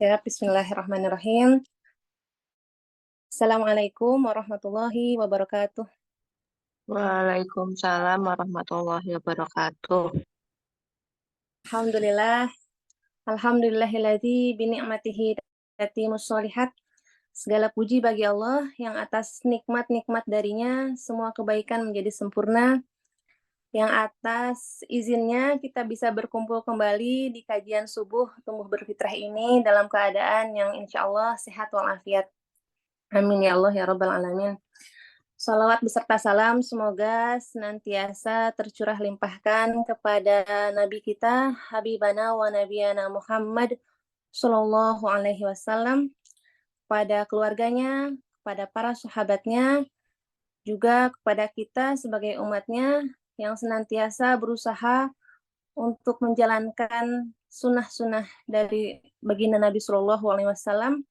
Ya, bismillahirrahmanirrahim. Assalamualaikum warahmatullahi wabarakatuh. Waalaikumsalam warahmatullahi wabarakatuh. Alhamdulillah, alhamdulillahilladzi bini'matihi tatimmus sholihat. Segala puji bagi Allah yang atas nikmat-nikmat darinya semua kebaikan menjadi sempurna. Yang atas izinnya kita bisa berkumpul kembali di kajian subuh tumbuh berfitrah ini dalam keadaan yang insya Allah sehat walafiat. Amin ya Allah ya Rabbal Alamin. Salawat beserta salam semoga senantiasa tercurah limpahkan kepada Nabi kita, Habibana wa Nabiyana Muhammad Sallallahu Alaihi Wasallam, pada keluarganya, kepada para sahabatnya, juga kepada kita sebagai umatnya yang senantiasa berusaha untuk menjalankan sunnah-sunnah dari baginda Nabi Sallallahu Alaihi Wasallam.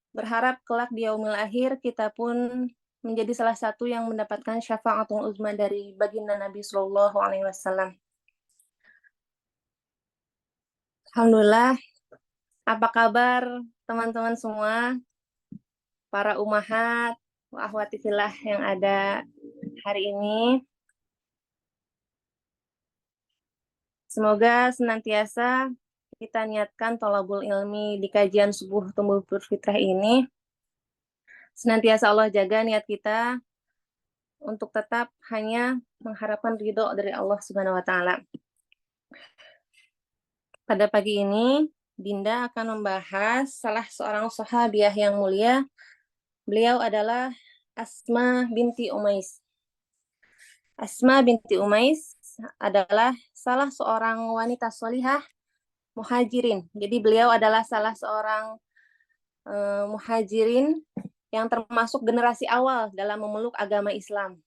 Berharap kelak di yaumil akhir kita pun menjadi salah satu yang mendapatkan syafaatul uzma dari baginda Nabi Sallallahu Alaihi Wasallam. Alhamdulillah, apa kabar teman-teman semua, para umahat, wa akhwati fillah yang ada hari ini? Semoga senantiasa kita niatkan thalabul ilmi di kajian subuh tumbuh berfitrah ini. Senantiasa Allah jaga niat kita untuk tetap hanya mengharapkan ridho dari Allah Subhanahu wa taala. Pada pagi ini, Dinda akan membahas salah seorang sahabiah yang mulia. Beliau adalah Asma binti Umais. Asma binti Umais adalah salah seorang wanita solihah muhajirin. Jadi beliau adalah salah seorang muhajirin yang termasuk generasi awal dalam memeluk agama Islam.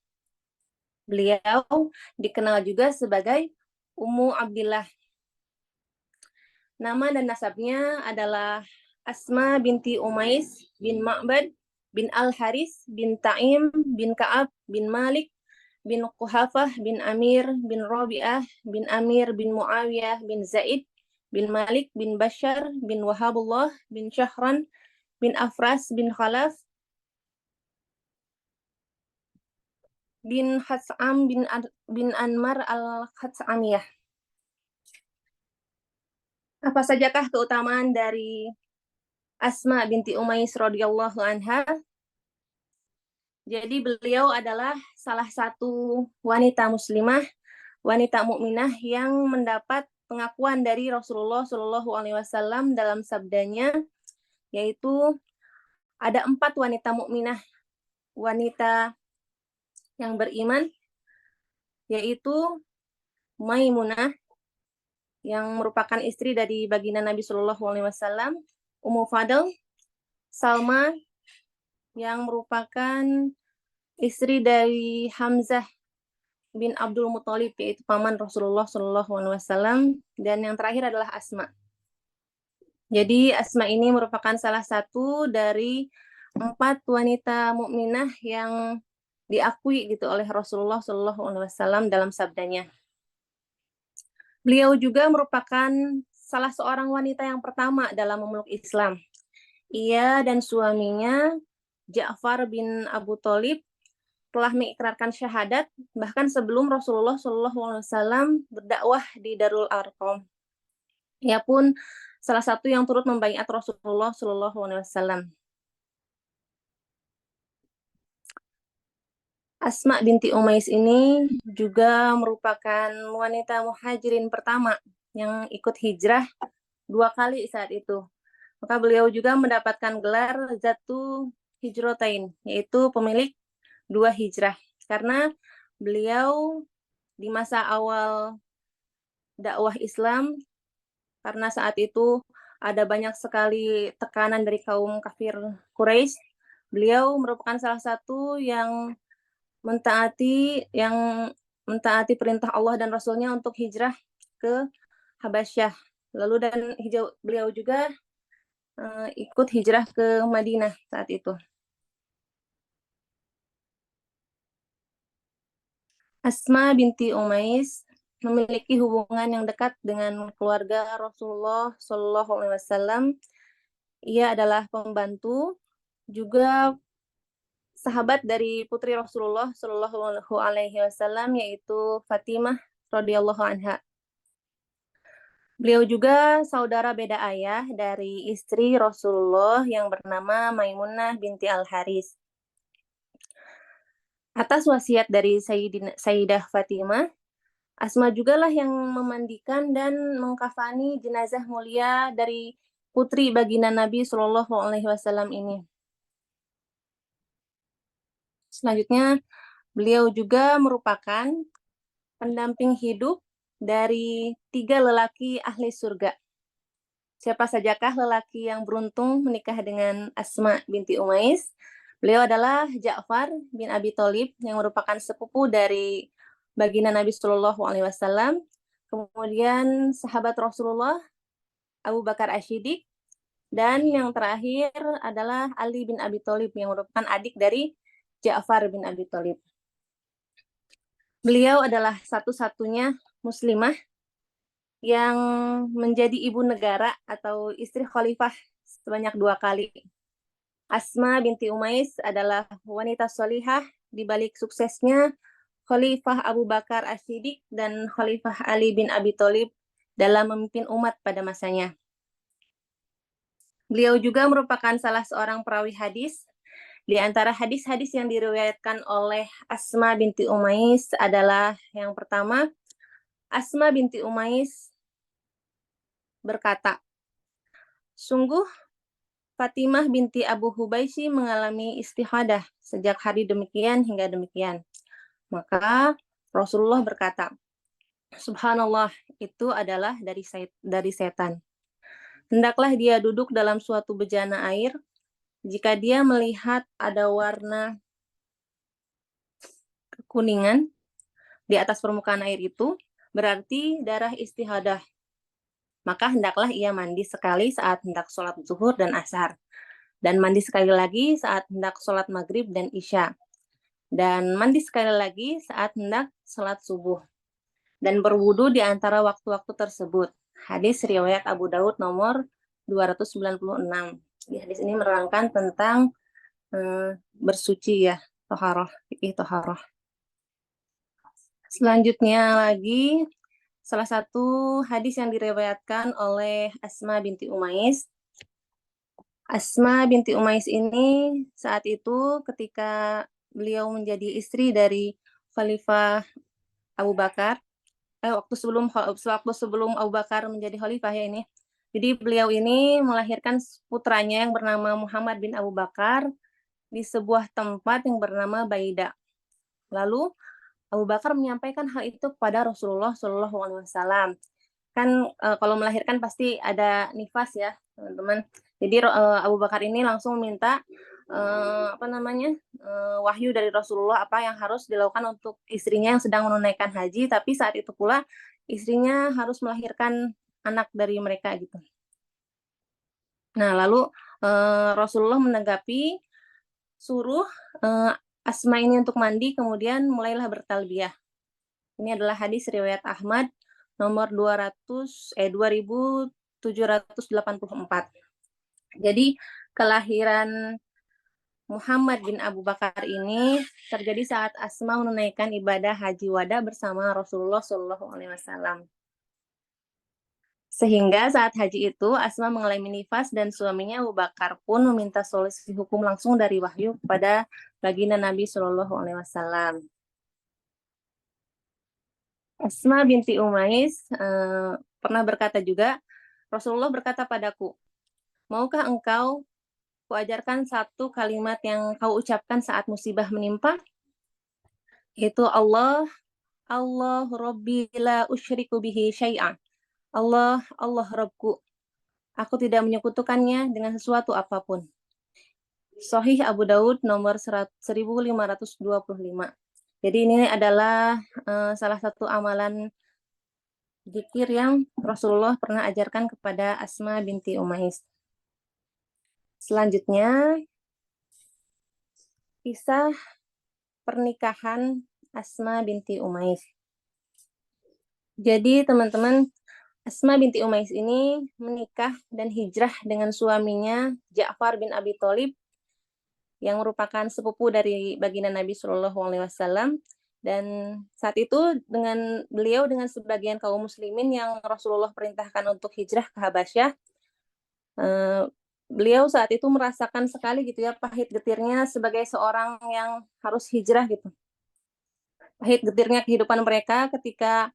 Beliau dikenal juga sebagai Ummu Abdillah. Nama dan nasabnya adalah Asma binti Umais bin Ma'bad bin Al-Haris bin Ta'im bin Ka'ab bin Malik bin Quhafah bin Amir bin Rabi'ah bin Amir bin Muawiyah bin Zaid bin Malik bin Bashar bin Wahabullah bin Syahran bin Afras bin Khalaf bin Hatsam bin Anmar al-Khatsamiyah. Apa sajakah keutamaan dari Asma binti Umais radhiyallahu anha? Jadi beliau adalah salah satu wanita muslimah, wanita mukminah yang mendapat pengakuan dari Rasulullah Shallallahu Alaihi Wasallam dalam sabdanya, yaitu ada 4 wanita mukminah, wanita yang beriman, yaitu Maimunah yang merupakan istri dari baginda Nabi Shallallahu Alaihi Wasallam, Ummu Fadl, Salma yang merupakan istri dari Hamzah bin Abdul Muthalib, yaitu paman Rasulullah Shallallahu Alaihi Wasallam, dan yang terakhir adalah Asma. Jadi Asma ini merupakan salah satu dari 4 wanita mukminah yang diakui gitu oleh Rasulullah Shallallahu Alaihi Wasallam dalam sabdanya. Beliau juga merupakan salah seorang wanita yang pertama dalam memeluk Islam. Ia dan suaminya Ja'far bin Abu Thalib telah mengikrarkan syahadat bahkan sebelum Rasulullah Shallallahu Alaihi Wasallam berdakwah di Darul Arqam. Ia pun salah satu yang turut membaiat Rasulullah Shallallahu Alaihi Wasallam. Asma binti Umais ini juga merupakan wanita muhajirin pertama yang ikut hijrah 2 kali saat itu. Maka beliau juga mendapatkan gelar Zatu Hijrotain, yaitu pemilik 2 hijrah. Karena beliau di masa awal dakwah Islam, karena saat itu ada banyak sekali tekanan dari kaum kafir Quraisy, beliau merupakan salah satu yang mentaati perintah Allah dan Rasulnya untuk hijrah ke Habasyah. Lalu dan beliau juga ikut hijrah ke Madinah saat itu. Asma binti Umais memiliki hubungan yang dekat dengan keluarga Rasulullah Shallallahu Alaihi Wasallam. Ia adalah pembantu, juga sahabat dari putri Rasulullah Shallallahu Alaihi Wasallam, yaitu Fatimah radhiyallahu anha. Beliau juga saudara beda ayah dari istri Rasulullah yang bernama Maimunah binti Al-Haris. Atas wasiat dari Sayyidah Fatimah, Asma jugalah yang memandikan dan mengkafani jenazah mulia dari putri baginda Nabi Shallallahu Alaihi Wasallam ini. Selanjutnya, beliau juga merupakan pendamping hidup dari 3 lelaki ahli surga. Siapa sajakah lelaki yang beruntung menikah dengan Asma binti Umais? Beliau adalah Ja'far bin Abi Thalib yang merupakan sepupu dari baginda Nabi Shallallahu Alaihi Wasallam. Kemudian sahabat Rasulullah Abu Bakar Asy-Siddiq, dan yang terakhir adalah Ali bin Abi Thalib yang merupakan adik dari Ja'far bin Abi Thalib. Beliau adalah satu-satunya muslimah yang menjadi ibu negara atau istri khalifah sebanyak 2 kali. Asma binti Umais adalah wanita solihah di balik suksesnya Khalifah Abu Bakar Asy-Siddiq dan Khalifah Ali bin Abi Thalib dalam memimpin umat pada masanya. Beliau juga merupakan salah seorang perawi hadis. Di antara hadis-hadis yang diriwayatkan oleh Asma binti Umais adalah yang pertama, Asma binti Umais berkata, "Sungguh Fatimah binti Abu Hubaisy mengalami istihadah sejak hari demikian hingga demikian." Maka Rasulullah berkata, "Subhanallah, itu adalah dari setan. Hendaklah dia duduk dalam suatu bejana air. Jika dia melihat ada warna kekuningan di atas permukaan air itu, berarti darah istihadah. Maka hendaklah ia mandi sekali saat hendak sholat zuhur dan asar, dan mandi sekali lagi saat hendak sholat maghrib dan isya, dan mandi sekali lagi saat hendak sholat subuh, dan berwudu di antara waktu-waktu tersebut." Hadis riwayat Abu Daud nomor 296. Di hadis ini menerangkan tentang bersuci ya, toharoh, fikih toharoh. Selanjutnya lagi, salah satu hadis yang diriwayatkan oleh Asma binti Umais. Asma binti Umais ini saat itu ketika beliau menjadi istri dari Khalifah Abu Bakar, waktu sebelum Abu Bakar menjadi khalifah ya ini. Jadi beliau ini melahirkan putranya yang bernama Muhammad bin Abu Bakar di sebuah tempat yang bernama Baida. Lalu Abu Bakar menyampaikan hal itu kepada Rasulullah Shallallahu Alaihi Wasallam. Kan kalau melahirkan pasti ada nifas ya, teman-teman. Jadi Abu Bakar ini langsung minta wahyu dari Rasulullah apa yang harus dilakukan untuk istrinya yang sedang menunaikan haji, tapi saat itu pula istrinya harus melahirkan anak dari mereka gitu. Nah, lalu Rasulullah menanggapi, suruh Asma ini untuk mandi, kemudian mulailah bertalbiyah. Ini adalah hadis riwayat Ahmad nomor 2784. Jadi kelahiran Muhammad bin Abu Bakar ini terjadi saat Asma menunaikan ibadah haji wada bersama Rasulullah Shallallahu Alaihi Wasallam. Sehingga saat haji itu Asma mengalami nifas dan suaminya Abu Bakar pun meminta solusi hukum langsung dari wahyu kepada baginda Nabi Shallallahu Alaihi Wasallam. Asma binti Umais pernah berkata juga, Rasulullah berkata padaku, "Maukah engkau kuajarkan satu kalimat yang kau ucapkan saat musibah menimpa? Itu Allah, Allah Rabbi la usyriku bihi syai'an. Allah, Allah Rabbku. Aku tidak menyekutukannya dengan sesuatu apapun." Sahih Abu Daud nomor 1525. Jadi ini adalah salah satu amalan zikir yang Rasulullah pernah ajarkan kepada Asma binti Umais. Selanjutnya, kisah pernikahan Asma binti Umais. Jadi teman-teman, Asma binti Umais ini menikah dan hijrah dengan suaminya Ja'far bin Abi Thalib yang merupakan sepupu dari baginda Nabi Shallallahu Alaihi Wasallam. Dan saat itu beliau dengan sebagian kaum muslimin yang Rasulullah perintahkan untuk hijrah ke Habasyah, eh, beliau saat itu merasakan sekali gitu ya pahit getirnya sebagai seorang yang harus hijrah gitu. Pahit getirnya kehidupan mereka ketika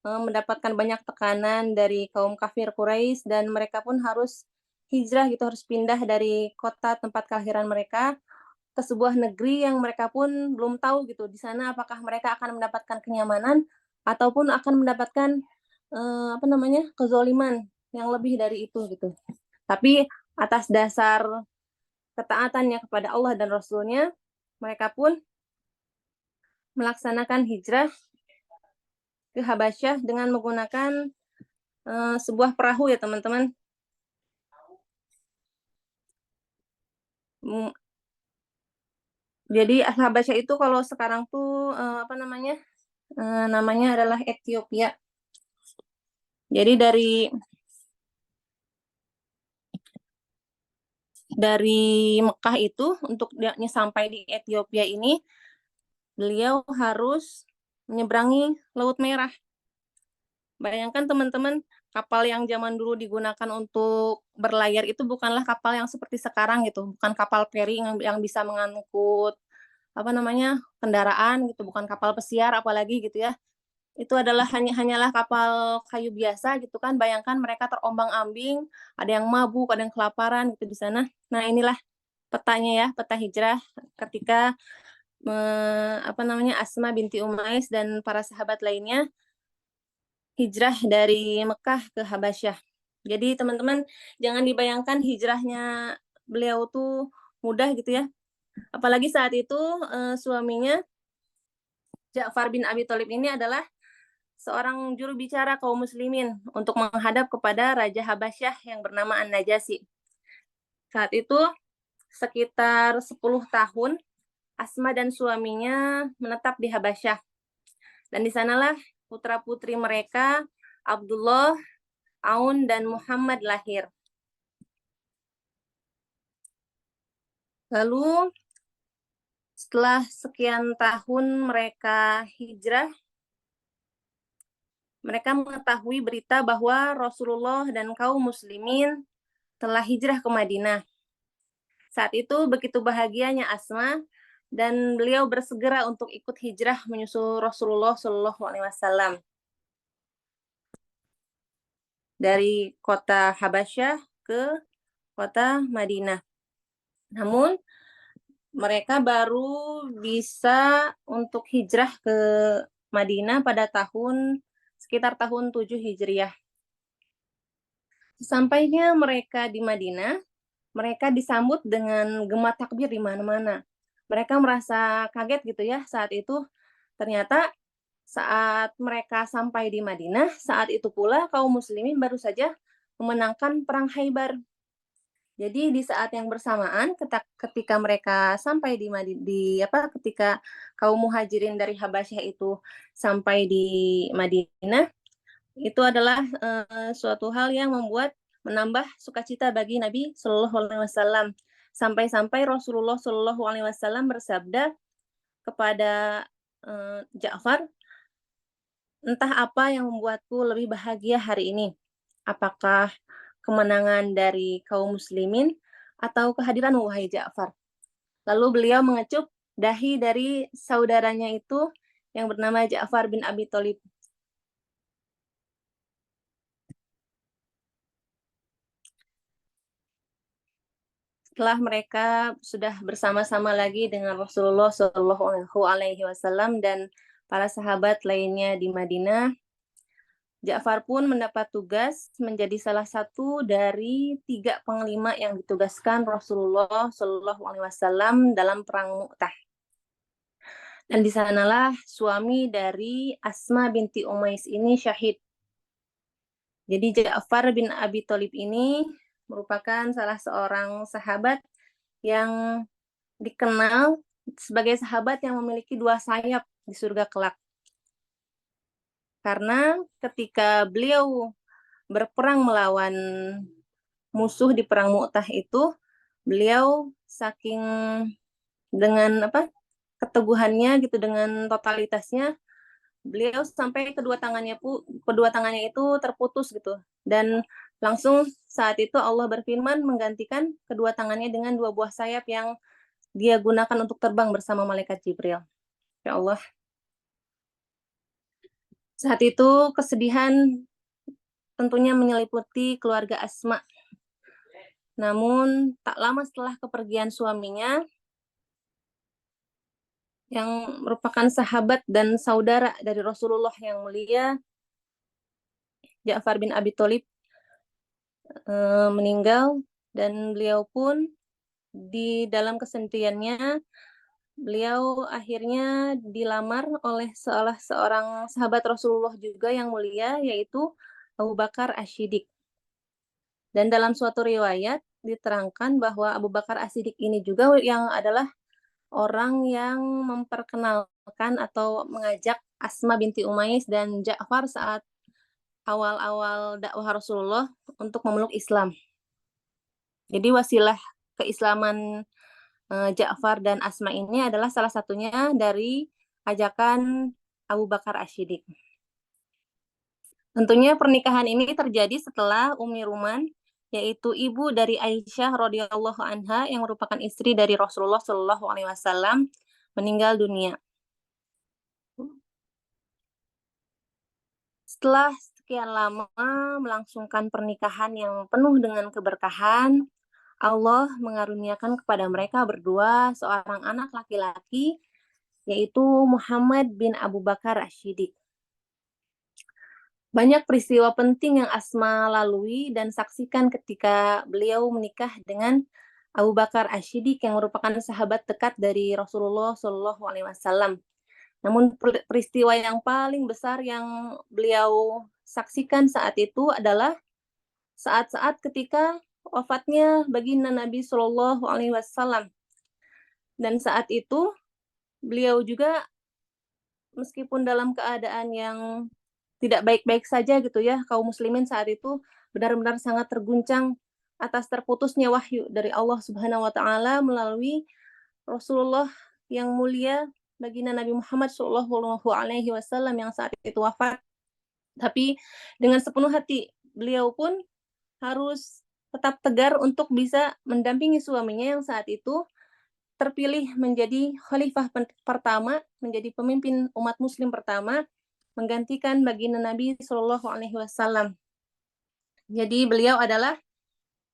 mendapatkan banyak tekanan dari kaum kafir Quraisy dan mereka pun harus hijrah gitu, harus pindah dari kota tempat kelahiran mereka ke sebuah negeri yang mereka pun belum tahu gitu di sana apakah mereka akan mendapatkan kenyamanan ataupun akan mendapatkan apa namanya kezoliman yang lebih dari itu gitu. Tapi atas dasar ketaatannya kepada Allah dan Rasulnya, mereka pun melaksanakan hijrah ke Habasyah dengan menggunakan sebuah perahu ya teman-teman. Jadi Habasyah itu kalau sekarang tuh apa namanya? Namanya adalah Ethiopia. Jadi dari Mekah itu untuk dia sampai di Ethiopia ini beliau harus menyeberangi Laut Merah. Bayangkan teman-teman, kapal yang zaman dulu digunakan untuk berlayar itu bukanlah kapal yang seperti sekarang gitu, bukan kapal feri yang bisa mengangkut apa namanya kendaraan gitu, bukan kapal pesiar apalagi gitu ya. Itu adalah hanyalah kapal kayu biasa gitu kan. Bayangkan mereka terombang-ambing, ada yang mabuk, ada yang kelaparan gitu di sana. Nah, inilah petanya ya, peta hijrah ketika apa namanya Asma binti Umais dan para sahabat lainnya hijrah dari Mekah ke Habasyah. Jadi teman-teman jangan dibayangkan hijrahnya beliau tuh mudah gitu ya. Apalagi saat itu suaminya Ja'far bin Abi Thalib ini adalah seorang juru bicara kaum muslimin untuk menghadap kepada Raja Habasyah yang bernama An-Najasyi. Saat itu sekitar 10 tahun Asma dan suaminya menetap di Habasyah. Dan di sanalah putra-putri mereka Abdullah, Aun, dan Muhammad lahir. Lalu setelah sekian tahun mereka hijrah, mereka mengetahui berita bahwa Rasulullah dan kaum muslimin telah hijrah ke Madinah. Saat itu begitu bahagianya Asma dan beliau bersegera untuk ikut hijrah menyusul Rasulullah Shallallahu Alaihi Wasallam dari kota Habasyah ke kota Madinah. Namun mereka baru bisa untuk hijrah ke Madinah pada sekitar tahun 7 Hijriah. Sampainya mereka di Madinah, mereka disambut dengan gema takbir di mana-mana. Mereka merasa kaget gitu ya saat itu. Ternyata saat mereka sampai di Madinah, saat itu pula kaum muslimin baru saja memenangkan perang Khaybar. Jadi di saat yang bersamaan ketika mereka sampai ketika kaum muhajirin dari Habasyah itu sampai di Madinah, itu adalah suatu hal yang menambah sukacita bagi Nabi Shallallahu Alaihi Wasallam. Sampai-sampai Rasulullah Shallallahu Alaihi Wasallam bersabda kepada Ja'far, entah apa yang membuatku lebih bahagia hari ini. Apakah kemenangan dari kaum muslimin atau kehadiran wahai Ja'far? Lalu beliau mengecup dahi dari saudaranya itu yang bernama Ja'far bin Abi Thalib. Setelah mereka sudah bersama-sama lagi dengan Rasulullah Shallallahu Alaihi Wasallam dan para sahabat lainnya di Madinah, Ja'far pun mendapat tugas menjadi salah satu dari 3 panglima yang ditugaskan Rasulullah Shallallahu Alaihi Wasallam dalam perang Mu'tah. Dan di sanalah suami dari Asma binti Umais ini syahid. Jadi Ja'far bin Abi Thalib ini merupakan salah seorang sahabat yang dikenal sebagai sahabat yang memiliki 2 sayap di surga kelak. Karena ketika beliau berperang melawan musuh di perang Mu'tah itu, beliau saking dengan keteguhannya gitu, dengan totalitasnya, beliau sampai kedua tangannya itu terputus gitu. Dan langsung saat itu Allah berfirman menggantikan kedua tangannya dengan dua buah sayap yang dia gunakan untuk terbang bersama malaikat Jibril. Ya Allah. Saat itu kesedihan tentunya menyeliputi keluarga Asma. Namun tak lama setelah kepergian suaminya yang merupakan sahabat dan saudara dari Rasulullah yang mulia, Ja'far bin Abi Thalib, meninggal, dan beliau pun di dalam kesendiriannya beliau akhirnya dilamar oleh salah seorang sahabat Rasulullah juga yang mulia, yaitu Abu Bakar Asy-Siddiq. Dan dalam suatu riwayat diterangkan bahwa Abu Bakar As-Siddiq ini juga yang adalah orang yang memperkenalkan atau mengajak Asma binti Umais dan Ja'far saat awal-awal dakwah Rasulullah untuk memeluk Islam. Jadi wasilah keislaman Ja'far dan Asma ini adalah salah satunya dari ajakan Abu Bakar Asy-Siddiq. Tentunya pernikahan ini terjadi setelah Ummi Ruman, yaitu ibu dari Aisyah radhiyallahu anha yang merupakan istri dari Rasulullah Shallallahu alaihi wasallam, meninggal dunia. Setelah sekian lama melangsungkan pernikahan yang penuh dengan keberkahan, Allah mengaruniakan kepada mereka berdua seorang anak laki-laki, yaitu Muhammad bin Abu Bakar Asy-Siddiq. Banyak peristiwa penting yang Asma lalui dan saksikan ketika beliau menikah dengan Abu Bakar Asy-Siddiq yang merupakan sahabat dekat dari Rasulullah Shallallahu alaihi wasallam. Namun peristiwa yang paling besar yang beliau saksikan saat itu adalah saat-saat ketika wafatnya baginda Nabi Shallallahu alaihi wasallam. Dan saat itu beliau juga meskipun dalam keadaan yang tidak baik-baik saja gitu ya, kaum muslimin saat itu benar-benar sangat terguncang atas terputusnya wahyu dari Allah Subhanahu wa taala melalui Rasulullah yang mulia baginda Nabi Muhammad Shallallahu alaihi wasallam yang saat itu wafat. Tapi dengan sepenuh hati beliau pun harus tetap tegar untuk bisa mendampingi suaminya yang saat itu terpilih menjadi khalifah pertama, menjadi pemimpin umat muslim pertama, menggantikan baginda Nabi Shallallahu alaihi wasallam. Jadi beliau adalah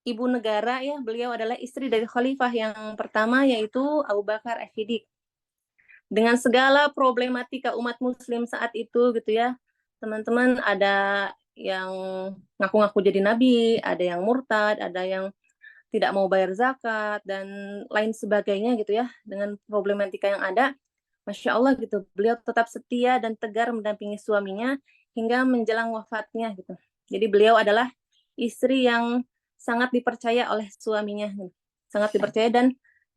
ibu negara ya, beliau adalah istri dari khalifah yang pertama, yaitu Abu Bakar Asy-Siddiq. Dengan segala problematika umat muslim saat itu gitu ya, teman-teman, ada yang ngaku-ngaku jadi nabi, ada yang murtad, ada yang tidak mau bayar zakat, dan lain sebagainya gitu ya. Dengan problematika yang ada, Masya Allah gitu, beliau tetap setia dan tegar mendampingi suaminya hingga menjelang wafatnya gitu. Jadi beliau adalah istri yang sangat dipercaya oleh suaminya, sangat dipercaya dan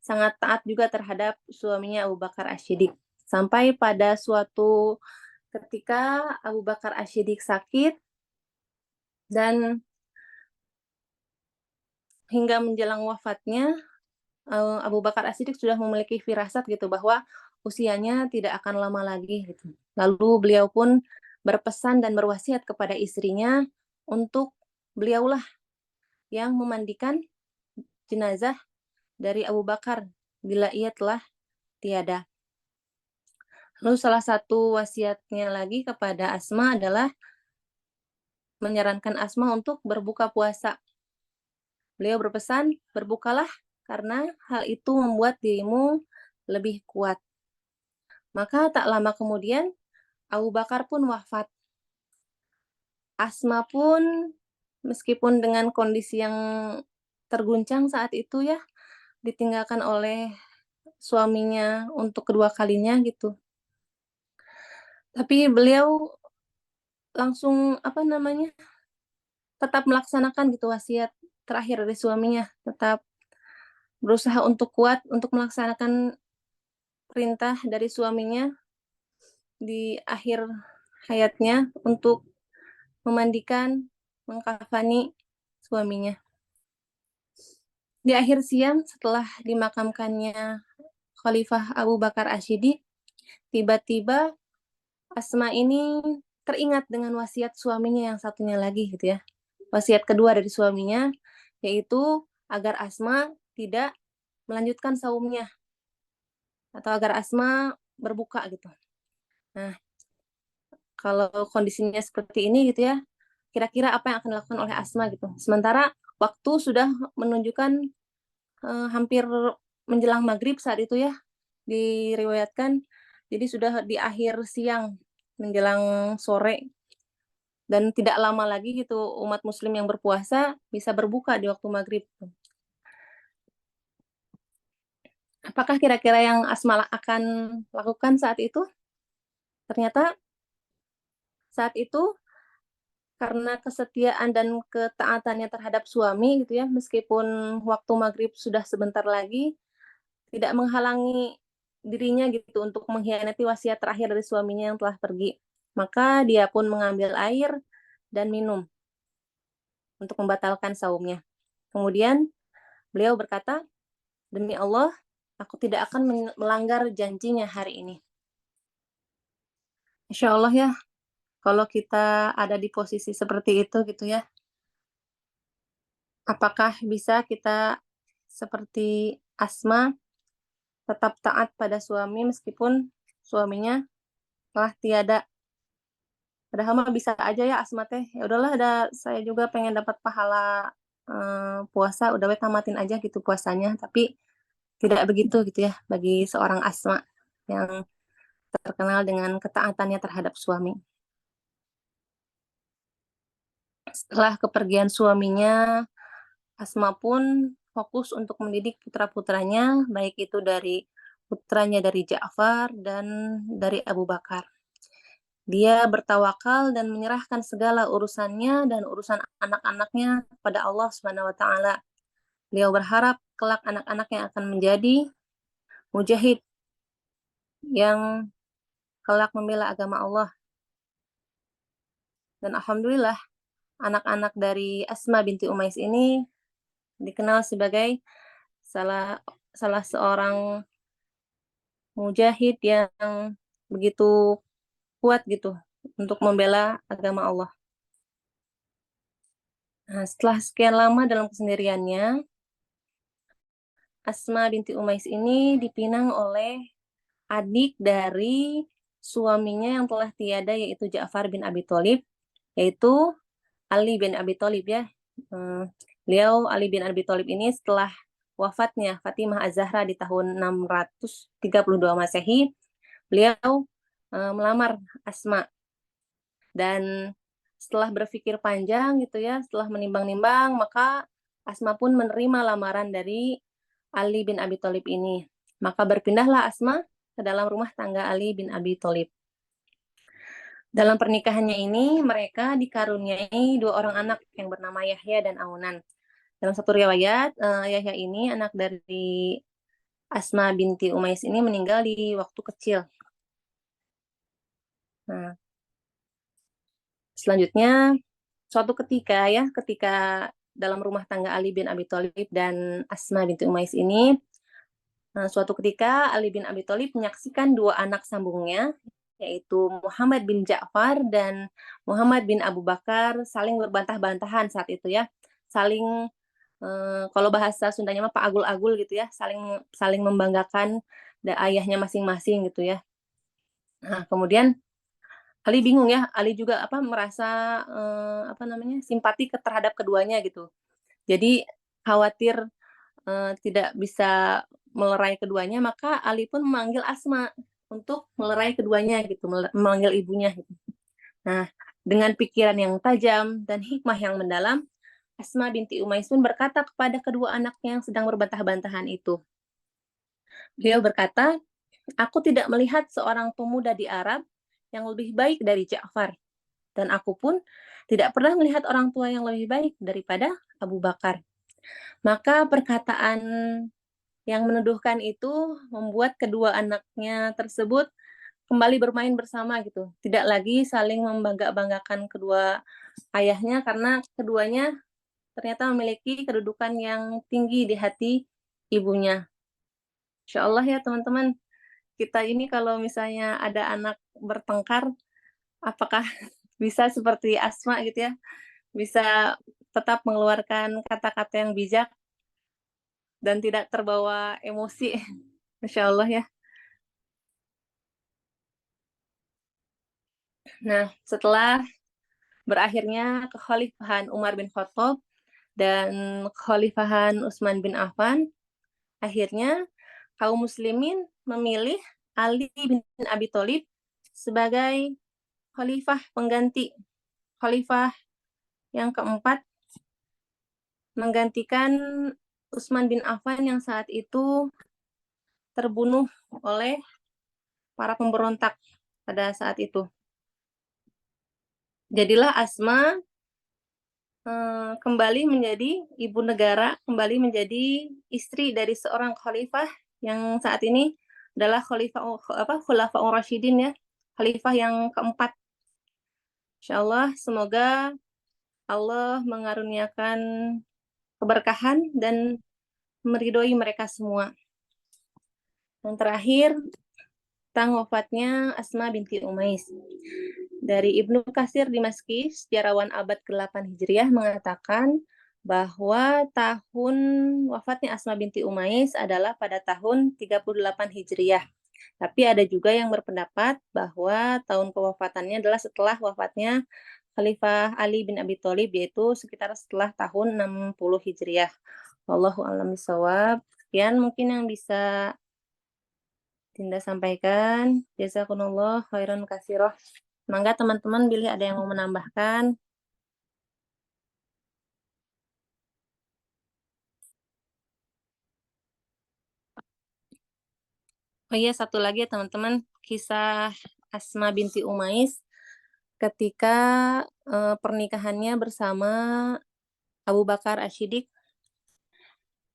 sangat taat juga terhadap suaminya Abu Bakar Asy-Siddiq. Sampai pada suatu ketika Abu Bakar Asy-Siddiq sakit dan hingga menjelang wafatnya Abu Bakar As-Siddiq sudah memiliki firasat gitu bahwa usianya tidak akan lama lagi gitu. Lalu beliau pun berpesan dan berwasiat kepada istrinya untuk beliaulah yang memandikan jenazah dari Abu Bakar bila ia telah tiada. Lalu salah satu wasiatnya lagi kepada Asma adalah menyarankan Asma untuk berbuka puasa. Beliau berpesan, berbukalah karena hal itu membuat dirimu lebih kuat. Maka tak lama kemudian Abu Bakar pun wafat. Asma pun meskipun dengan kondisi yang terguncang saat itu ya, ditinggalkan oleh suaminya untuk kedua kalinya gitu. Tapi beliau langsung tetap melaksanakan gitu wasiat terakhir dari suaminya, tetap berusaha untuk kuat untuk melaksanakan perintah dari suaminya di akhir hayatnya untuk memandikan, mengkafani suaminya. Di akhir siang setelah dimakamkannya Khalifah Abu Bakar Asyidi, tiba-tiba Asma ini teringat dengan wasiat suaminya yang satunya lagi gitu ya. Wasiat kedua dari suaminya yaitu agar Asma tidak melanjutkan saumnya atau agar Asma berbuka gitu. Nah, kalau kondisinya seperti ini gitu ya, kira-kira apa yang akan dilakukan oleh Asma gitu. Sementara waktu sudah menunjukkan hampir menjelang maghrib saat itu ya, diriwayatkan. Jadi sudah di akhir siang menjelang sore dan tidak lama lagi gitu umat muslim yang berpuasa bisa berbuka di waktu maghrib. Apakah kira-kira yang Asma akan lakukan saat itu? Ternyata saat itu karena kesetiaan dan ketaatannya terhadap suami gitu ya, meskipun waktu maghrib sudah sebentar lagi, tidak menghalangi dirinya gitu untuk mengkhianati wasiat terakhir dari suaminya yang telah pergi. Maka dia pun mengambil air dan minum untuk membatalkan saumnya. Kemudian beliau berkata, demi Allah, aku tidak akan melanggar janjinya hari ini. Insya Allah ya, kalau kita ada di posisi seperti itu gitu ya, apakah bisa kita seperti Asma tetap taat pada suami meskipun suaminya telah tiada. Padahal mah bisa aja ya Asma teh, ya udahlah saya juga pengen dapat pahala puasa, udah we tamatin aja gitu puasanya. Tapi tidak begitu gitu ya bagi seorang Asma yang terkenal dengan ketaatannya terhadap suami. Setelah kepergian suaminya, Asma pun fokus untuk mendidik putra-putranya, baik itu dari putranya dari Ja'far dan dari Abu Bakar. Dia bertawakal dan menyerahkan segala urusannya dan urusan anak-anaknya kepada Allah Subhanahu wa taala. Beliau berharap kelak anak-anaknya akan menjadi mujahid yang kelak membela agama Allah. Dan alhamdulillah anak-anak dari Asma binti Umais ini dikenal sebagai salah salah seorang mujahid yang begitu kuat gitu untuk membela agama Allah. Nah, setelah sekian lama dalam kesendiriannya, Asma binti Umais ini dipinang oleh adik dari suaminya yang telah tiada yaitu Ja'far bin Abi Thalib, yaitu Ali bin Abi Thalib ya. Beliau Ali bin Abi Thalib ini setelah wafatnya Fatimah Az-Zahra di tahun 632 Masehi, beliau melamar Asma dan setelah berpikir panjang gitu ya, setelah menimbang-nimbang, maka Asma pun menerima lamaran dari Ali bin Abi Thalib ini. Maka berpindahlah Asma ke dalam rumah tangga Ali bin Abi Thalib. Dalam pernikahannya ini, mereka dikaruniai dua orang anak yang bernama Yahya dan Aunan. Dalam satu riwayat, Yahya ini anak dari Asma binti Umais ini meninggal di waktu kecil. Nah, selanjutnya, suatu ketika ya, ketika dalam rumah tangga Ali bin Abi Thalib dan Asma binti Umais ini, suatu ketika Ali bin Abi Thalib menyaksikan dua anak sambungnya, yaitu Muhammad bin Ja'far dan Muhammad bin Abu Bakar saling berbantah-bantahan saat itu ya, saling kalau bahasa Sundanya mah agul-agul gitu ya, saling saling membanggakan ayahnya masing-masing gitu ya. Nah, kemudian Ali bingung ya, Ali juga merasa apa namanya simpati terhadap keduanya gitu. Jadi khawatir tidak bisa melerai keduanya, maka Ali pun memanggil Asma untuk melerai keduanya gitu, memanggil ibunya gitu. Nah, dengan pikiran yang tajam dan hikmah yang mendalam, Asma binti Umais pun berkata kepada kedua anaknya yang sedang berbantah-bantahan itu. Beliau berkata, aku tidak melihat seorang pemuda di Arab yang lebih baik dari Ja'far. Dan aku pun tidak pernah melihat orang tua yang lebih baik daripada Abu Bakar. Maka perkataan yang menuduhkan itu membuat kedua anaknya tersebut kembali bermain bersama gitu. Tidak lagi saling membangga-banggakan kedua ayahnya karena keduanya ternyata memiliki kedudukan yang tinggi di hati ibunya. Insya Allah ya teman-teman, kita ini kalau misalnya ada anak bertengkar, apakah bisa seperti Asma gitu ya, bisa tetap mengeluarkan kata-kata yang bijak dan tidak terbawa emosi. Masya Allah ya. Nah, setelah berakhirnya kekhalifahan Umar bin Khattab dan kekhalifahan Utsman bin Affan, akhirnya kaum muslimin memilih Ali bin Abi Thalib sebagai khalifah pengganti, khalifah yang keempat, menggantikan Utsman bin Affan yang saat itu terbunuh oleh para pemberontak pada saat itu. Jadilah Asma kembali menjadi ibu negara, kembali menjadi istri dari seorang khalifah yang saat ini adalah Khulafaur Rasyidin ya, khalifah yang keempat. Insyaallah semoga Allah mengaruniakan keberkahan dan meridhoi mereka semua. Yang terakhir, tentang wafatnya Asma binti Umais. Dari Ibnu Katsir Dimaski, sejarawan abad ke-8 Hijriah mengatakan bahwa tahun wafatnya Asma binti Umais adalah pada tahun 38 Hijriah. Tapi ada juga yang berpendapat bahwa tahun kewafatannya adalah setelah wafatnya Khalifah Ali bin Abi Thalib, yaitu sekitar setelah tahun 60 Hijriah. Wallahu a'lam bishawab. Sekian mungkin yang bisa Dinda sampaikan. Jazakumullah khairan katsiroh. Mangga teman-teman bila ada yang mau menambahkan. Oh iya, satu lagi ya teman-teman, kisah Asma binti Umais ketika pernikahannya bersama Abu Bakar Asy-Siddiq.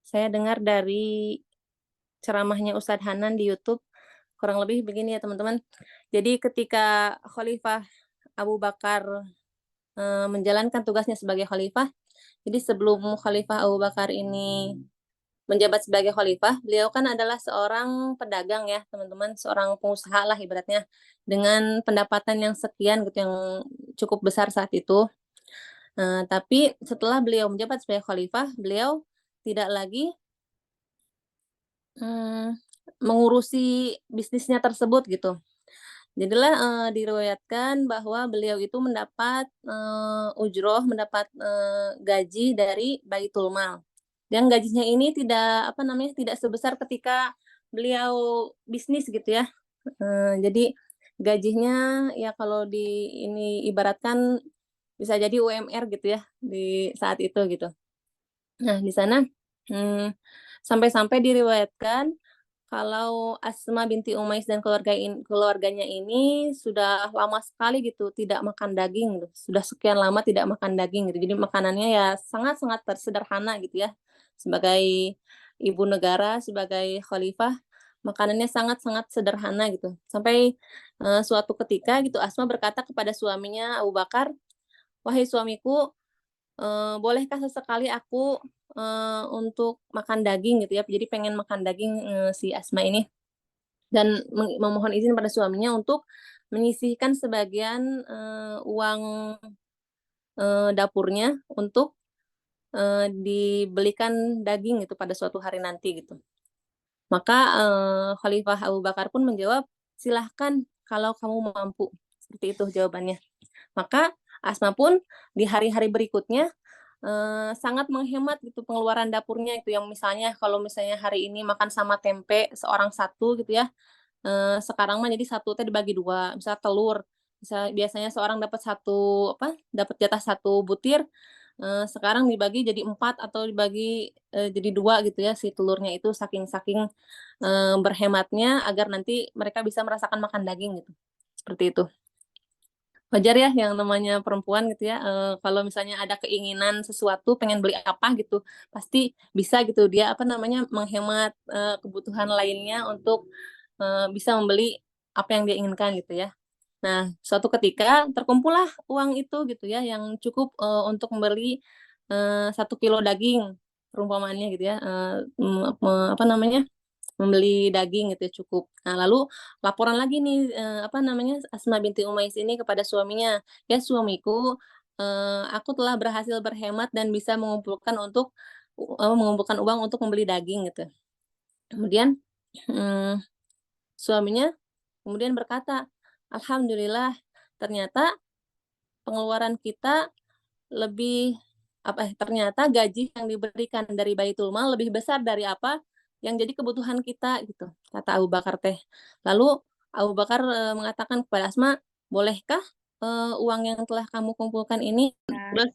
Saya dengar dari ceramahnya Ustadz Hanan di YouTube, kurang lebih begini ya teman-teman. Jadi ketika Khalifah Abu Bakar menjalankan tugasnya sebagai khalifah, jadi sebelum Khalifah Abu Bakar ini menjabat sebagai khalifah, beliau kan adalah seorang pedagang ya, teman-teman, seorang pengusaha lah ibaratnya, dengan pendapatan yang sekian gitu, yang cukup besar saat itu. Tapi setelah beliau menjabat sebagai khalifah, beliau tidak lagi mengurusi bisnisnya tersebut gitu. Jadilah diriwayatkan bahwa beliau itu mendapat ujroh, mendapat gaji dari Baitul Mal. Dan gajinya ini tidak apa namanya, tidak sebesar ketika beliau bisnis gitu ya. Jadi gajinya ya kalau di ini ibaratkan bisa jadi UMR gitu ya di saat itu gitu. Nah, di sana sampai-sampai diriwayatkan kalau Asma binti Umais dan keluarganya ini sudah lama sekali gitu tidak makan daging gitu, sudah sekian lama tidak makan daging gitu. Jadi makanannya ya sangat-sangat sederhana gitu ya. Sebagai ibu negara, sebagai khalifah, makanannya sangat-sangat sederhana gitu. Sampai suatu ketika gitu Asma berkata kepada suaminya Abu Bakar, "Wahai suamiku, bolehkah sesekali aku untuk makan daging?" gitu ya. Jadi pengen makan daging si Asma ini. Dan memohon izin pada suaminya untuk menyisihkan sebagian uang dapurnya untuk dibelikan daging gitu pada suatu hari nanti gitu. Maka Khalifah Abu Bakar pun menjawab, "Silahkan kalau kamu mampu." Seperti itu jawabannya. Maka Asma pun di hari-hari berikutnya sangat menghemat gitu pengeluaran dapurnya itu, yang misalnya kalau misalnya hari ini makan sama tempe seorang satu gitu ya, sekarang mah jadi satu teh dibagi 2, misal telur, biasanya seorang dapat satu apa, dapat jatah satu butir, sekarang dibagi jadi 4 atau dibagi jadi 2 gitu ya si telurnya itu, saking-saking berhematnya agar nanti mereka bisa merasakan makan daging gitu, seperti itu. Wajar ya yang namanya perempuan gitu ya, kalau misalnya ada keinginan sesuatu pengen beli apa gitu, pasti bisa gitu dia apa namanya, menghemat kebutuhan lainnya untuk bisa membeli apa yang dia inginkan gitu ya. Nah, suatu ketika terkumpullah uang itu gitu ya, yang cukup, untuk membeli, 1 kilo daging, perumpamaannya gitu ya, apa namanya, membeli daging gitu ya cukup. Nah, lalu laporan lagi nih, apa namanya, Asma binti Umais ini kepada suaminya, "Ya suamiku, aku telah berhasil berhemat dan bisa mengumpulkan uang untuk membeli daging," gitu. Kemudian, mmm, suaminya kemudian berkata, "Alhamdulillah, ternyata pengeluaran kita lebih ternyata gaji yang diberikan dari Baitul Mal lebih besar dari apa yang jadi kebutuhan kita," gitu, kata Abu Bakar teh. Lalu Abu Bakar, mengatakan kepada Asma, "Bolehkah, uang yang telah kamu kumpulkan ini" terus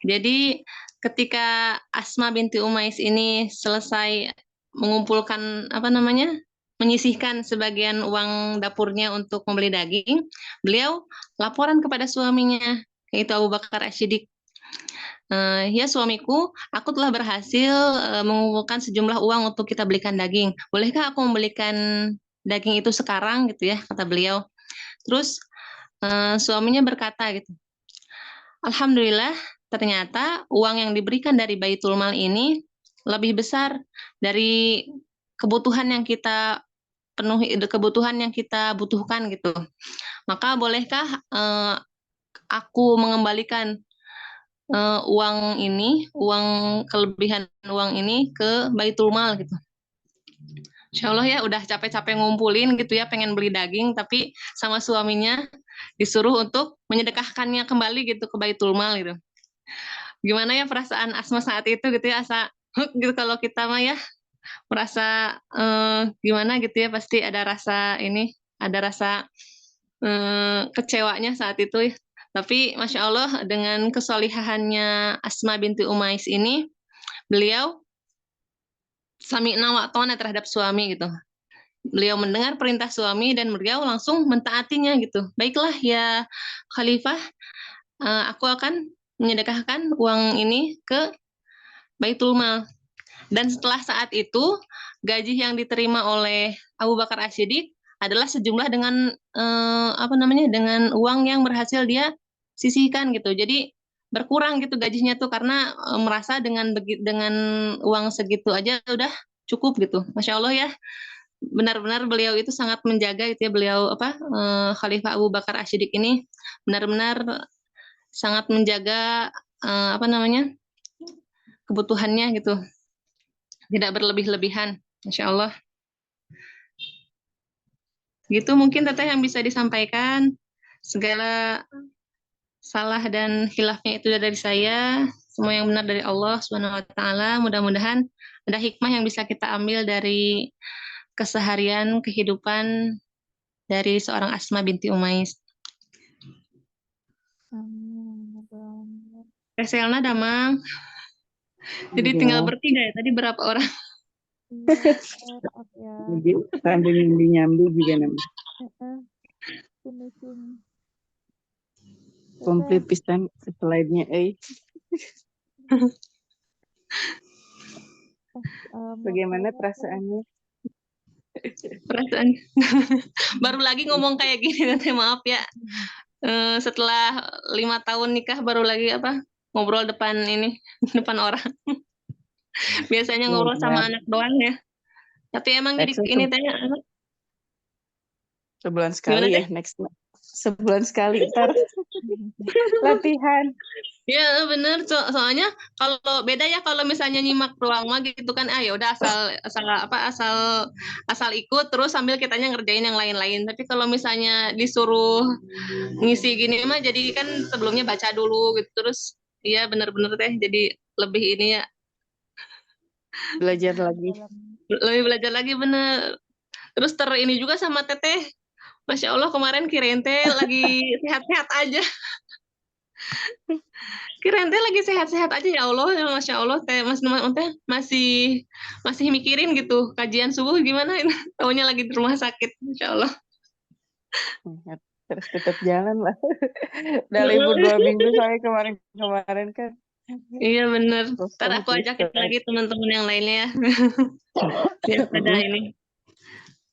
jadi ketika Asma binti Umais ini selesai mengumpulkan, apa namanya, menyisihkan sebagian uang dapurnya untuk membeli daging, beliau laporan kepada suaminya, yaitu Abu Bakar As-Siddiq. "Ya suamiku, aku telah berhasil, mengumpulkan sejumlah uang untuk kita belikan daging. Bolehkah aku membelikan daging itu sekarang?" gitu ya, kata beliau. Terus, suaminya berkata gitu, "Alhamdulillah, ternyata uang yang diberikan dari Baitul Mal ini lebih besar dari kebutuhan yang kita penuhi kebutuhan yang kita butuhkan," gitu. "Maka bolehkah, aku mengembalikan, uang kelebihan uang ini ke Baitul Mal," gitu. Insya Allah ya udah capek-capek ngumpulin gitu ya, pengen beli daging, tapi sama suaminya disuruh untuk menyedekahkannya kembali gitu ke Baitul Mal gitu. Gimana ya perasaan Asma saat itu gitu ya, asa huk gitu kalau kita mah ya, merasa, gimana gitu ya, pasti ada rasa ini, ada rasa, kecewanya saat itu ya. Tapi Masya Allah dengan kesolihahannya Asma binti Umais ini, beliau sami'na wa ata'na terhadap suami gitu. Beliau mendengar perintah suami dan beliau langsung mentaatinya gitu. "Baiklah ya khalifah, aku akan menyedekahkan uang ini ke Baitul Mal." Dan setelah saat itu, gaji yang diterima oleh Abu Bakar As-Siddiq adalah sejumlah dengan, apa namanya, dengan uang yang berhasil dia sisihkan gitu. Jadi berkurang gitu gajinya tuh karena, merasa dengan uang segitu aja udah cukup gitu. Masya Allah ya, benar-benar beliau itu sangat menjaga gitu ya, beliau apa, Khalifah Abu Bakar As-Siddiq ini benar-benar sangat menjaga, apa namanya, kebutuhannya gitu. Tidak berlebih-lebihan, Masya Allah. Gitu mungkin Teteh yang bisa disampaikan. Segala salah dan khilafnya itu dari saya. Semua yang benar dari Allah Subhanahu wa taala. Mudah-mudahan ada hikmah yang bisa kita ambil dari keseharian kehidupan dari seorang Asma binti Umais. Amin. Amin. Teh Selna Damang. Jadi tinggal bertiga ya. Tadi berapa orang? Iya, maaf ya. Jadi sambil nyambi-nyambi juga namanya. Finishing. Komplit pisan slide-nya Bagaimana perasaannya? Perasaan baru lagi ngomong kayak gini Teteh, maaf ya. Setelah 5 tahun nikah baru lagi apa ngobrol depan ini depan orang. Biasanya ngobrol sama anak doang ya. Tapi emang jadi ini tanya sebulan sekali ya, next sebulan sekali ntar latihan. Ya bener, soalnya kalau beda ya kalau misalnya nyimak doang mah gitu kan, ya udah asal ikut terus sambil kitanya ngerjain yang lain-lain. Tapi kalau misalnya disuruh ngisi gini mah jadi kan sebelumnya baca dulu gitu terus. Iya bener-bener teh jadi lebih ini ya. Belajar lagi. Lebih belajar lagi bener. Terus ini juga sama Teteh. Masya Allah kemarin kirain teh lagi sehat-sehat aja. Kirain teh lagi sehat-sehat aja ya Allah, ya Masya Allah teh masih mikirin gitu kajian subuh gimana ini. Taunya lagi di rumah sakit, Masya Allah. Terus tetap jalan lah. Udah libur 2 minggu soalnya kemarin kan. Iya bener. Ntar aku ajakin lagi teman-teman yang lainnya ya. Biar pada ini.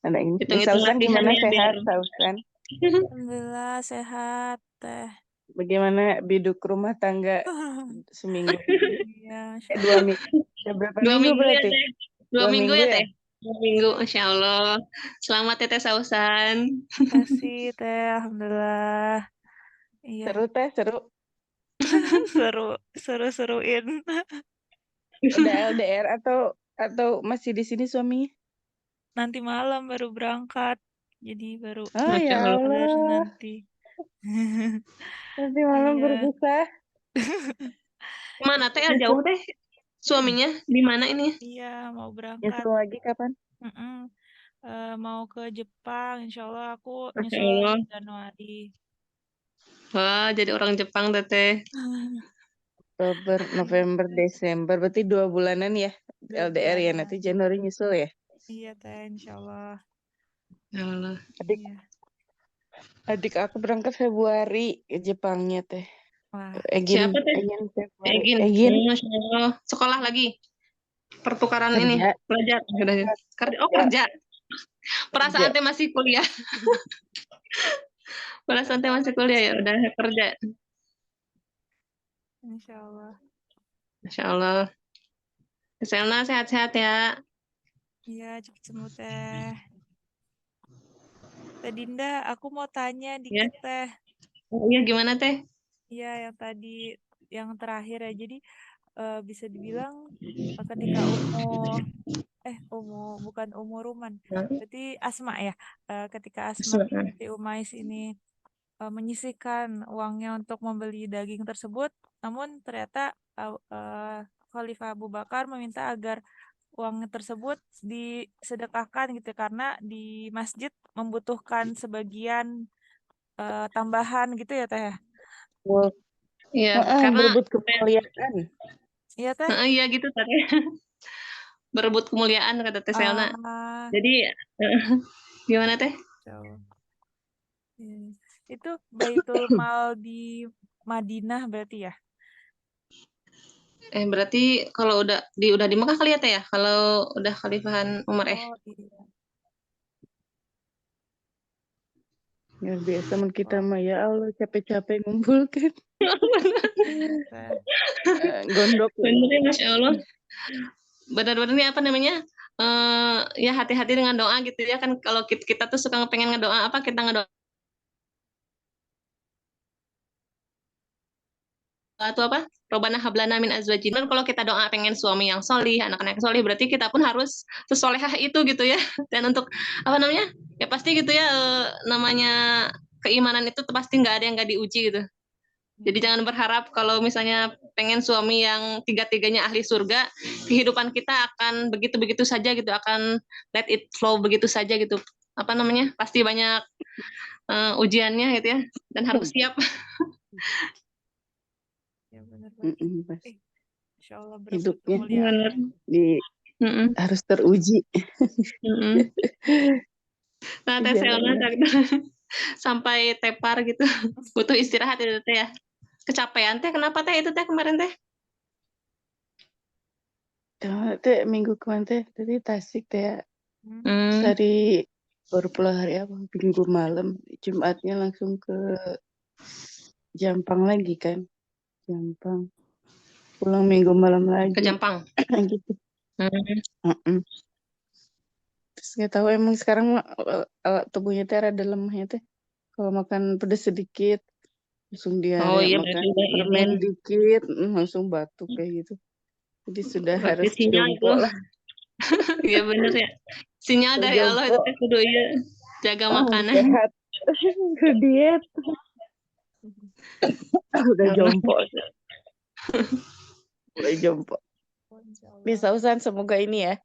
Anak ini. Hitung-hitung Sausan gimana, latihannya biar. sehat Sausan? Alhamdulillah sehat teh. Bagaimana biduk rumah tangga seminggu? Iya, 2 minggu. Udah berapa 2 minggu minggu ya berarti? teh. 2 2 minggu minggu ya ya? teh. 2 minggu, Masya Allah. Selamat ya Teh Sausan. kasih teh. Alhamdulillah. Iya, Seru teh, seru. seru-seruin. Udah LDR atau masih di sini suaminya? Nanti malam baru berangkat. Jadi baru Oh Masya ya Allah. kabar Allah, nanti. nanti malam Iya. berbusa. Mana teh jauh teh? Suaminya di mana ini? Iya, mau berangkat. Nyusul lagi kapan? Mm-mm. Mau ke Jepang. Insya Allah aku Masya nyusul Allah. Januari. Wah, jadi orang Jepang Teteh. Oktober, November, Desember. Berarti 2 bulanan ya 2 LDR ya. bulanan. Nanti Januari nyusul ya. Iya teh, Insya Allah. Ya Allah. Iya. Adik aku berangkat Februari ke Jepangnya teh. Wah, Egin Siapa teh? Februari. Egin. Egin Masya Allah. Sekolah lagi. Pertukaran ini. kerja, Pelajar. Kerja. Oh, kerja, kerja. Perasaan teh masih kuliah. Perasaan teh masih kuliah ya. Udah kerja. Insya Allah. Masya Allah. Selna sehat-sehat ya. Iya, cepet sembuh teh. Teh Dinda, aku mau tanya Ya. dikit teh. Oh, iya gimana teh? Iya, yang tadi, yang terakhir ya. Jadi bisa dibilang ketika bukan Umu Ruman. Berarti Asma ya. Ketika Asma binti Umais ini menyisihkan uangnya untuk membeli daging tersebut, namun ternyata Khalifah Abu Bakar meminta agar uang tersebut disedekahkan gitu karena di masjid membutuhkan sebagian tambahan gitu ya teh. Iya, karena berebut kemuliaan. Iya teh. iya gitu teh. Berebut kemuliaan kata Teh Selna. Ah, Jadi gimana teh? jauh. Iya. Itu Baitul Mal di Madinah berarti ya? Berarti kalau udah di Mekah kali ya teh ya? Kalau udah Khalifahan Umar Oh iya. Luar biasa men kita Wah, mah ya Allah capek-capek ngumpulkan. teh. Gondok. Bener ya, Masya Allah. Benar-benar ini apa namanya? Ya hati-hati dengan doa gitu ya kan kalau kita tuh suka pengen ngedoa apa kita ngedoa atau apa? Robana hablana min azwajina. Kalau kita doa pengen suami yang solih, anak-anak yang solih, berarti kita pun harus sesolehah itu gitu ya. Dan untuk apa namanya? Ya pasti gitu ya namanya keimanan itu pasti nggak ada yang nggak diuji gitu. Jadi jangan berharap kalau misalnya pengen suami yang tiga-tiganya ahli surga, kehidupan kita akan begitu-begitu saja gitu, akan let it flow begitu saja gitu. Apa namanya? Pasti banyak ujiannya gitu ya, dan harus siap. Ya benar banget. Pas Insya Allah berebut hidupnya kemuliaan. harus teruji. Nah, Teh Selna sampai tepar gitu, butuh istirahat itu teh ya. Kecapean teh, kenapa teh itu teh kemarin teh? Teh minggu kemarin teh tadi Tasik teh ya. Hari baru pulang hari apa? Minggu malam. Jumatnya langsung ke Jampang lagi kan. Jampang. Pulang minggu malam lagi. Ke Jampang. Gitu. Terus nggak tahu emang sekarang tubuhnya teh rada lemahnya teh. Kalau makan pedas sedikit langsung diare, iya, makan permen dikit langsung batuk kayak gitu. Jadi sudah berarti harus sinyal jompo itu. lah. Iya bener ya. Sinyal dari Allah itu teh kudu iya jaga makanan. Sehat. Diet. Udah jompo. Udah jompo. Bisa usahakan semoga ini ya.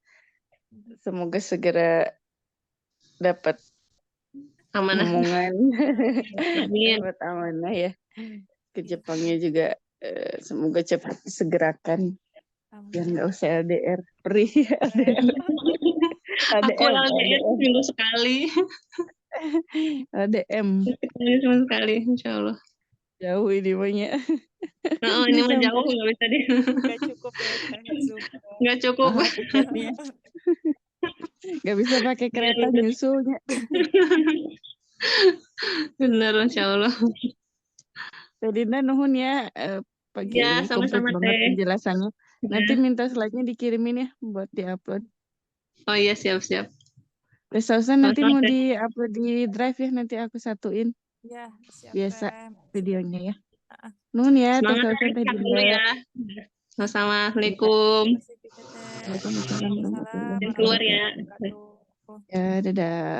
Semoga segera dapat amanah. omongan. Amin. Dapat amanah ya. Ke Jepangnya juga semoga cepat disegerakan. Biar nggak usah LDR. Perih LDR. Aku LDR seminggu sekali. LDM. Seminggu sekali, insya Allah. Jauh ini banyak. Oh, ini mah jauh nggak bisa deh. Nggak cukup ya Zoom. Nggak cukup. Tiketnya. Nggak bisa pakai Iya, kereta iya. nyusulnya. Bener, Masya Allah. Teh Dinda nuhun ya, pagi Ya, ini komplit sama-sama banget Teh. penjelasannya. Nanti Ya. minta slide-nya dikirimin ya buat diupload. Oh iya, siap-siap. Teh Sausan nanti Sama-sama mau Teh. diupload di Drive ya, nanti aku satuin Ya, siap biasa Teh. videonya ya. Ah, ah. Nuhun ya Teh Semangat Sausan, Teh, Teh siap dulu Dinda. ya. Sama-sama. Ya, Assalamualaikum. Masih juga Teh. Waalaikumsalam Waalaikumsalam warahmatullahi Dan keluar warahmatullahi ya. wabarakatuh. wabarakatuh. Ya, dadah.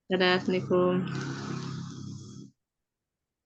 Dadah, Assalamualaikum.